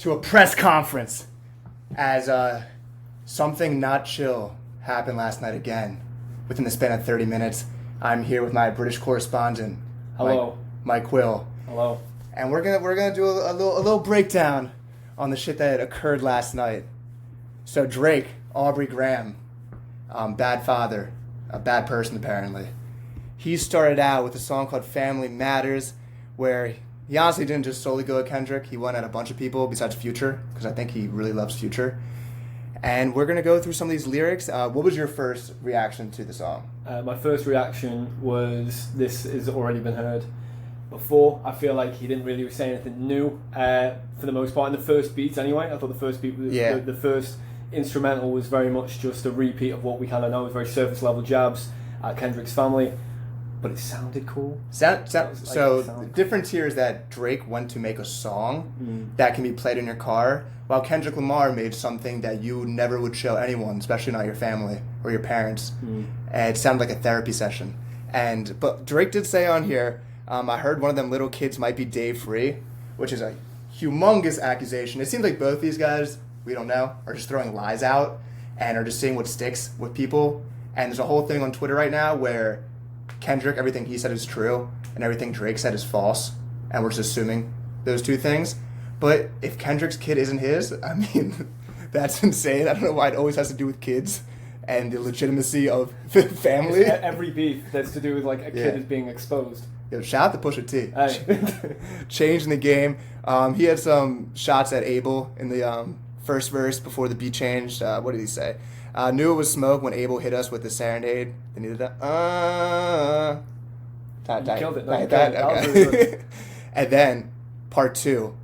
to a press conference as something not chill happened last night again. Within the span of 30 minutes, I'm here with my British correspondent, Hello. Mike Quill. Hello. And we're gonna do a little breakdown on the shit that occurred last night. So Drake, Aubrey Graham, bad father, a bad person apparently. He started out with a song called Family Matters, where he honestly didn't just solely go at Kendrick. He went at a bunch of people besides Future, because I think he really loves Future. And we're going to go through some of these lyrics. What was your first reaction to the song? My first reaction was, this has already been heard before. I feel like he didn't really say anything new for the most part. In the first beat anyway, I thought the first beat was the first instrumental was very much just a repeat of what we kind of know. It was very surface level jabs at Kendrick's family. But it sounded cool. Different tiers that Drake went to make a song that can be played in your car, while Kendrick Lamar made something that you never would show anyone, especially not your family or your parents. And it sounded like a therapy session. But Drake did say on here, I heard one of them little kids might be day free, which is a humongous accusation. It seems like both these guys, we don't know, are just throwing lies out and are just seeing what sticks with people. And there's a whole thing on Twitter right now where Kendrick, everything he said is true, and everything Drake said is false, and we're just assuming those two things. But if Kendrick's kid isn't his, I mean, that's insane. I don't know why it always has to do with kids and the legitimacy of family. Every beef that's to do with like a kid is being exposed. Yo, shout out to Pusha T. Hey. Changing the game. He had some shots at Abel in the first verse before the beat changed. What did he say? Knew it was smoke when Abel hit us with the serenade. They needed that. You killed it. No, Okay. That was really good. And then part two.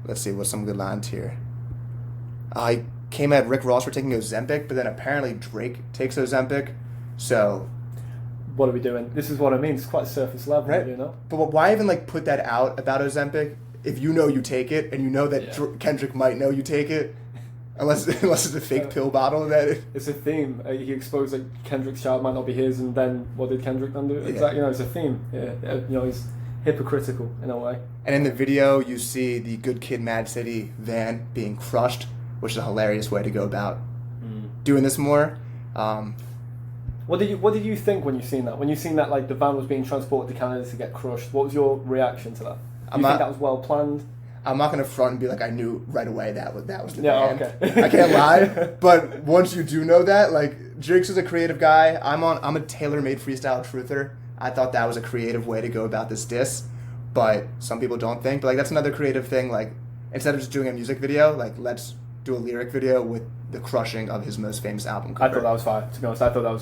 Let's see what's some good lines here. I came at Rick Ross for taking Ozempic, but then apparently Drake takes Ozempic. So what are we doing? This is what I mean. It's quite surface level, right? You know. But why even put that out about Ozempic if you know you take it and you know that Kendrick might know you take it? Unless it's a fake pill bottle that it's a theme. He exposed Kendrick's child might not be his, and then what did Kendrick then do? Exactly, it's a theme. He's hypocritical in a way. And in the video, you see the Good Kid, Mad City van being crushed, which is a hilarious way to go about doing this more. What did you think when you seen that? When you seen that the van was being transported to Canada to get crushed, what was your reaction to that? Do you think that was well planned? I'm not going to front and be like, I knew right away that was the band. Okay. I can't lie. But once you do know that, Drake's is a creative guy. I'm a tailor-made freestyle truther. I thought that was a creative way to go about this diss. But some people don't think. But, that's another creative thing. Instead of just doing a music video, let's do a lyric video with the crushing of his most famous album cover. I thought that was fire, to be honest. I thought that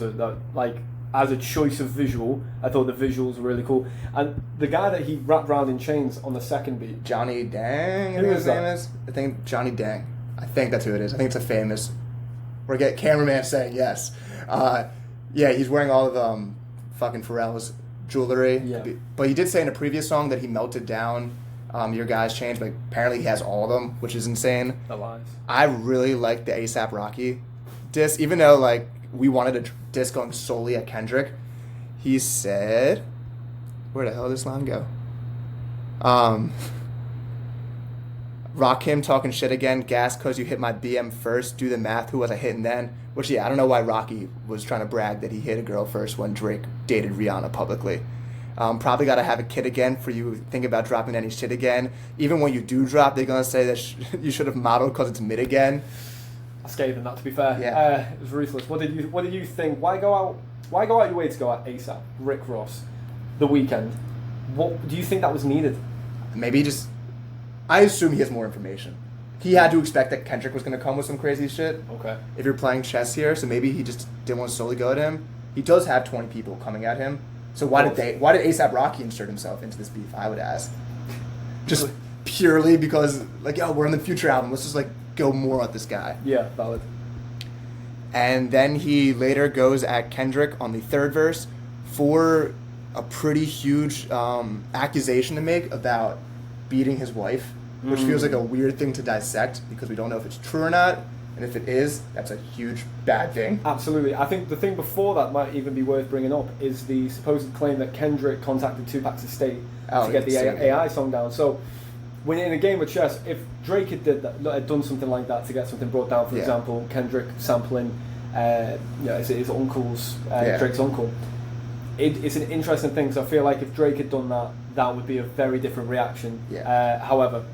was as a choice of visual, I thought the visuals were really cool. And the guy that he wrapped around in chains on the second beat, Johnny Dang, I think his name is. I think Johnny Dang. I think that's who it is. I think it's a famous. We're getting cameraman saying yes. He's wearing all of fucking Pharrell's jewelry. Yeah. But he did say in a previous song that he melted down Your Guy's Chains, but apparently he has all of them, which is insane. The lies. I really like the A$AP Rocky diss, even though we wanted a diss going solely at Kendrick. He said, where the hell did this line go? Rock him talking shit again, gas cause you hit my BM first, do the math, who was I hitting then? Which, I don't know why Rocky was trying to brag that he hit a girl first when Drake dated Rihanna publicly. Probably gotta have a kid again for you think about dropping any shit again. Even when you do drop, they're gonna say that you should have modeled cause it's mid again. I scathing that, to be fair. Yeah. It was ruthless. What did you think? Why go out your way to go at A$AP, Rick Ross, The Weeknd? What do you think that was needed? Maybe I assume he has more information. He had to expect that Kendrick was going to come with some crazy shit. Okay. If you're playing chess here, so maybe he just didn't want to solely go at him. He does have 20 people coming at him. So why did A$AP Rocky insert himself into this beef, I would ask? Just purely because we're on the Future album. Let's just go more at this guy. Yeah, valid. And then he later goes at Kendrick on the third verse for a pretty huge accusation to make about beating his wife, which feels like a weird thing to dissect because we don't know if it's true or not. And if it is, that's a huge bad thing. Absolutely. I think the thing before that might even be worth bringing up is the supposed claim that Kendrick contacted Tupac's estate to get the AI song down. So when in a game of chess, if Drake had done something like that to get something brought down, for example, Kendrick sampling, his uncle's Drake's uncle, it's an interesting thing. So I feel like if Drake had done that, that would be a very different reaction. However.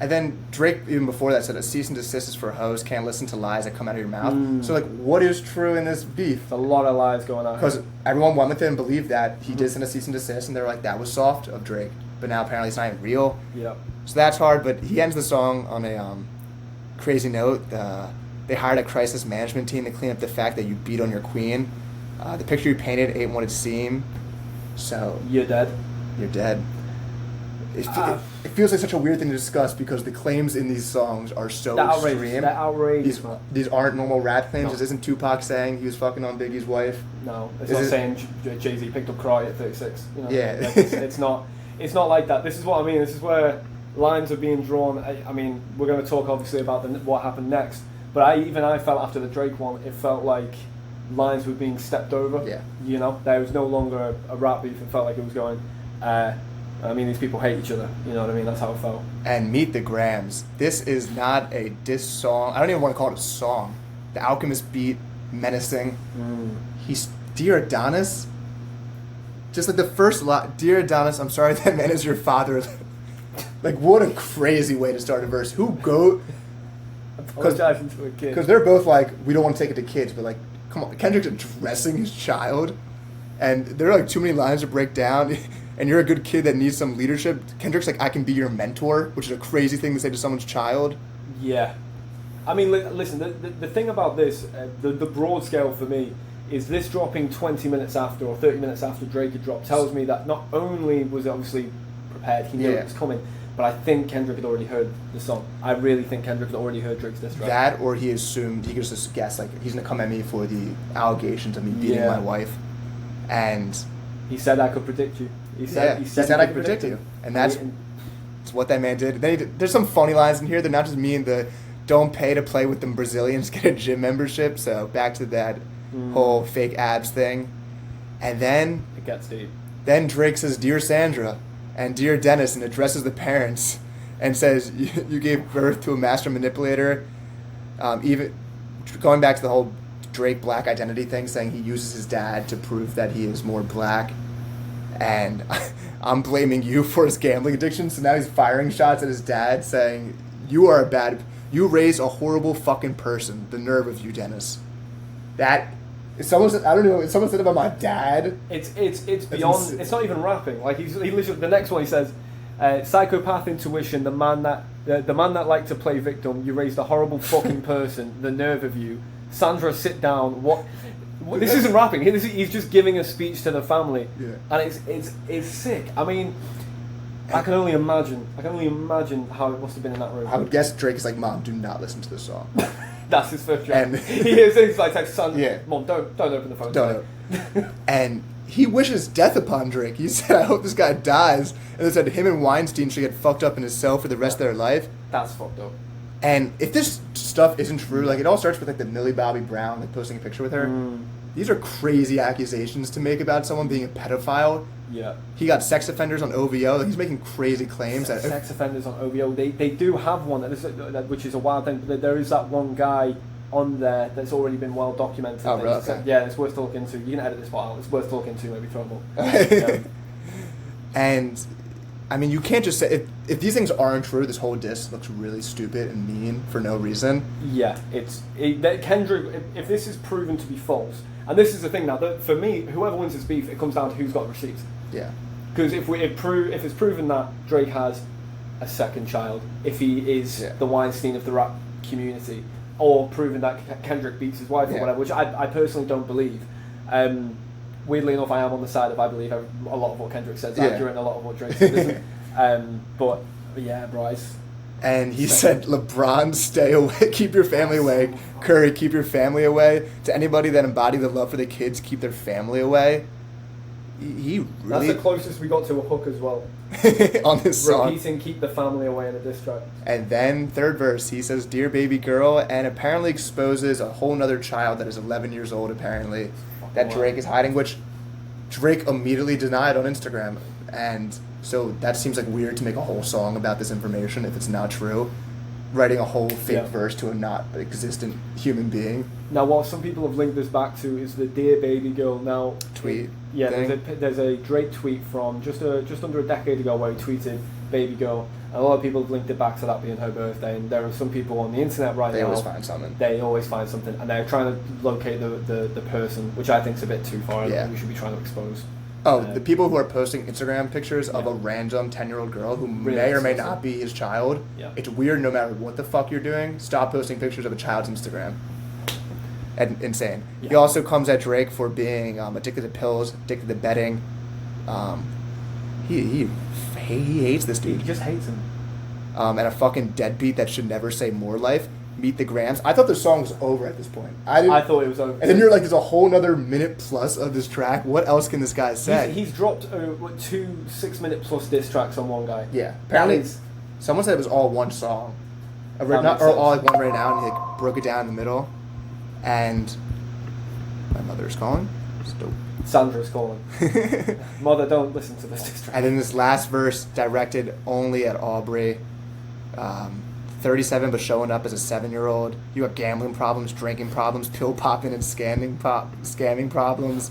And then Drake, even before that, said a cease and desist is for hoes, can't listen to lies that come out of your mouth. So, like, what is true in this beef? There's a lot of lies going on. Because everyone went with it and believed that he did send a cease and desist, and they were like, that was soft of Drake. But now apparently it's not even real. Yep. So that's hard, but he ends the song on a crazy note. They hired a crisis management team to clean up the fact that you beat on your queen. The picture you painted ain't what it seemed. So... You're dead. You're dead. It feels like such a weird thing to discuss because the claims in these songs are so extreme. They're outrageous. These aren't normal rap claims. No. This isn't Tupac saying he was fucking on Biggie's wife. No, it's not saying Jay-Z picked up Cry at 36. You know? Yeah. Like it's not like that. This is what I mean. This is where lines are being drawn. I mean, we're going to talk obviously about what happened next. But I felt after the Drake one, it felt like lines were being stepped over. Yeah. You know, there was no longer a rap beef. It felt like it was going... I mean, these people hate each other. You know what I mean? That's how it felt. And Meet the Grams. This is not a diss song. I don't even want to call it a song. The Alchemist beat, menacing. He's Dear Adonis. Just like the first line, Dear Adonis, I'm sorry that man is your father. Like, what a crazy way to start a verse. Who go... Apologizing to a kid. Because they're both like, we don't want to take it to kids, but like, come on. Kendrick's addressing his child. And there are like too many lines to break down. And you're a good kid that needs some leadership. Kendrick's like, I can be your mentor, which is a crazy thing to say to someone's child. Yeah. I mean, listen, the thing about this, the broad scale for me, is this dropping 20 minutes after or 30 minutes after Drake had dropped tells me that not only was it obviously prepared, he knew it was coming, but I think Kendrick had already heard the song. I really think Kendrick had already heard Drake's diss track. That, or he assumed, he could just guess, like, he's going to come at me for the allegations of me beating my wife. And... He said I could predict you. He said I could predict you. And that's what that man did. There's some funny lines in here. They're not just me and the don't pay to play with them Brazilians, get a gym membership. So back to that whole fake abs thing. And then... It gets deep. Then Drake says, Dear Sandra and Dear Dennis, and addresses the parents and says, you gave birth to a master manipulator. Even going back to the whole Drake black identity thing, saying he uses his dad to prove that he is more black. And I'm blaming you for his gambling addiction, so now he's firing shots at his dad, saying, you raised a horrible fucking person. The nerve of you, Dennis. Someone said it about my dad. It's beyond, it's not even rapping. Like, he literally, the next one he says, psychopath intuition, the man that liked to play victim, you raised a horrible fucking person. The nerve of you. Sandra, sit down. What? This isn't rapping. He's just giving a speech to the family, and it's sick. I mean, I can only imagine how it must have been in that room. I would guess Drake is like, Mom, do not listen to this song. That's his first joke. He's like, son, Mom, don't open the phone. Don't. And he wishes death upon Drake. He said, I hope this guy dies. And they said him and Weinstein should get fucked up in his cell for the rest of their life. That's fucked up. And if this stuff isn't true, like, it all starts with like the Millie Bobby Brown, like, posting a picture with her. These are crazy accusations to make about someone being a pedophile. Yeah. He got sex offenders on OVO. Like, he's making crazy claims. Sex offenders on OVO. They do have one, which is a wild thing. But there is that one guy on there that's already been well documented. Oh, really? Okay. Yeah, it's worth talking to. You can edit this part out. It's worth talking to. Maybe throw them up. And... I mean, you can't just say... If these things aren't true, this whole diss looks really stupid and mean for no reason. Yeah, Kendrick... If this is proven to be false... And this is the thing now, that for me, whoever wins this beef, it comes down to who's got receipts. Yeah. Because if it's proven that Drake has a second child, if he is the Weinstein of the rap community, or proven that Kendrick beats his wife or whatever, which I personally don't believe... weirdly enough, I am on the side of I believe a lot of what Kendrick says is accurate and a lot of what Drake says isn't. But yeah, Bryce. And he said, LeBron, stay away, keep your family away. Curry, keep your family away. To anybody that embody the love for the kids, keep their family away. He really... That's the closest we got to a hook as well. On this song. Repeating, keep the family away in a diss track. And then, third verse, he says, Dear baby girl, and apparently exposes a whole nother child that is 11 years old, apparently. That Drake is hiding, which Drake immediately denied on Instagram. And So that seems like weird to make a whole song about this information if it's not true. Writing a whole fake verse to a not existent human being. Now, what some people have linked this back to is the "Dear Baby Girl" now tweet. There's a Drake tweet from just under a decade ago where he tweeted "Baby Girl." A lot of people have linked it back to that being her birthday, and there are some people on the internet right now. They always find something. They always find something, and they're trying to locate the person, which I think is a bit too far. I don't think we should be trying to expose. Oh, the people who are posting Instagram pictures of a random 10-year-old girl who may or may not be his child. Yeah. It's weird no matter what the fuck you're doing. Stop posting pictures of a child's Instagram. And insane. Yeah. He also comes at Drake for being addicted to pills, addicted to betting. He hates this dude. He just hates him. And a fucking deadbeat that should never say more life. Meet the Grams. I thought the song was over at this point. I thought it was over. And then you're like, there's a whole nother minute plus of this track. What else can this guy say? He's dropped 2 6-minute plus diss tracks on one guy. Yeah. Apparently, someone said it was all one song. Or all like one right now, and he like broke it down in the middle. And my mother's calling. It's dope. Sandra's calling. Mother, don't listen to this diss track. And then this last verse directed only at Aubrey. 37 but showing up as a 7-year-old. You got gambling problems, drinking problems, pill popping and scamming problems,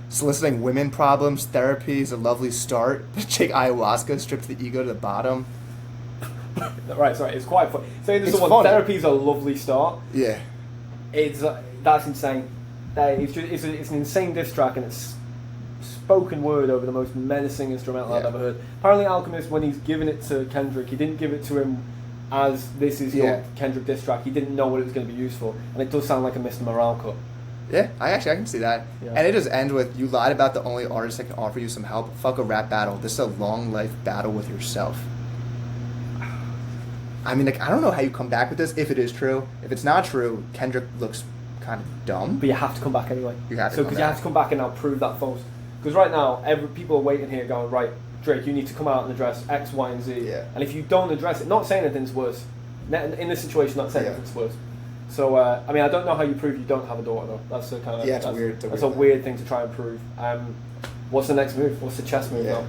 soliciting women problems. Therapy is a lovely start. Take ayahuasca, strips the ego to the bottom. Right, sorry, it's quite funny. Saying to someone, therapy is a lovely start. Yeah, that's insane. It's an insane diss track, and it's spoken word over the most menacing instrumental I've ever heard. Apparently, Alchemist, when he's giving it to Kendrick, he didn't give it to him as this is your Kendrick diss track. He didn't know what it was going to be used for, and it does sound like a Mr. Morale cut. Yeah, I can see that. Yeah. And it just ends with, you lied about the only artist that can offer you some help. Fuck a rap battle. This is a long life battle with yourself. I mean, like, I don't know how you come back with this if it is true. If it's not true, Kendrick looks kind of dumb. But you have to come back anyway. You have to you have to come back and now prove that false. Because right now, people are waiting here going, right, Drake, you need to come out and address X, Y, and Z. Yeah. And if you don't address it, not saying anything's worse. In this situation, not saying anything's worse. So, I mean, I don't know how you prove you don't have a daughter, though. That's a kind of... Yeah, weird. That's a weird thing to try and prove. What's the next move? What's the chess move now?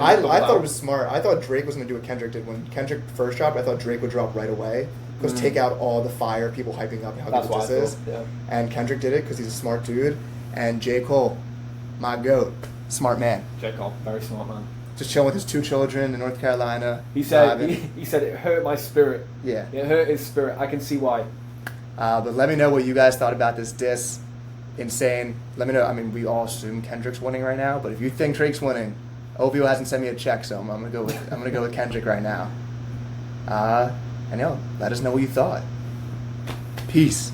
I thought it was smart. I thought Drake was going to do what Kendrick did. When Kendrick first dropped, I thought Drake would drop right away. Because take out all the fire, people hyping up how good this is. Yeah. And Kendrick did it because he's a smart dude. And J. Cole, my goat, smart man. J. Cole, very smart man. Just chilling with his 2 children in North Carolina. He said it hurt my spirit. Yeah. It hurt his spirit. I can see why. But let me know what you guys thought about this diss. Insane. Let me know. I mean, we all assume Kendrick's winning right now, but if you think Drake's winning, OVO hasn't sent me a check, so I'm gonna go with Kendrick right now. And let us know what you thought. Peace.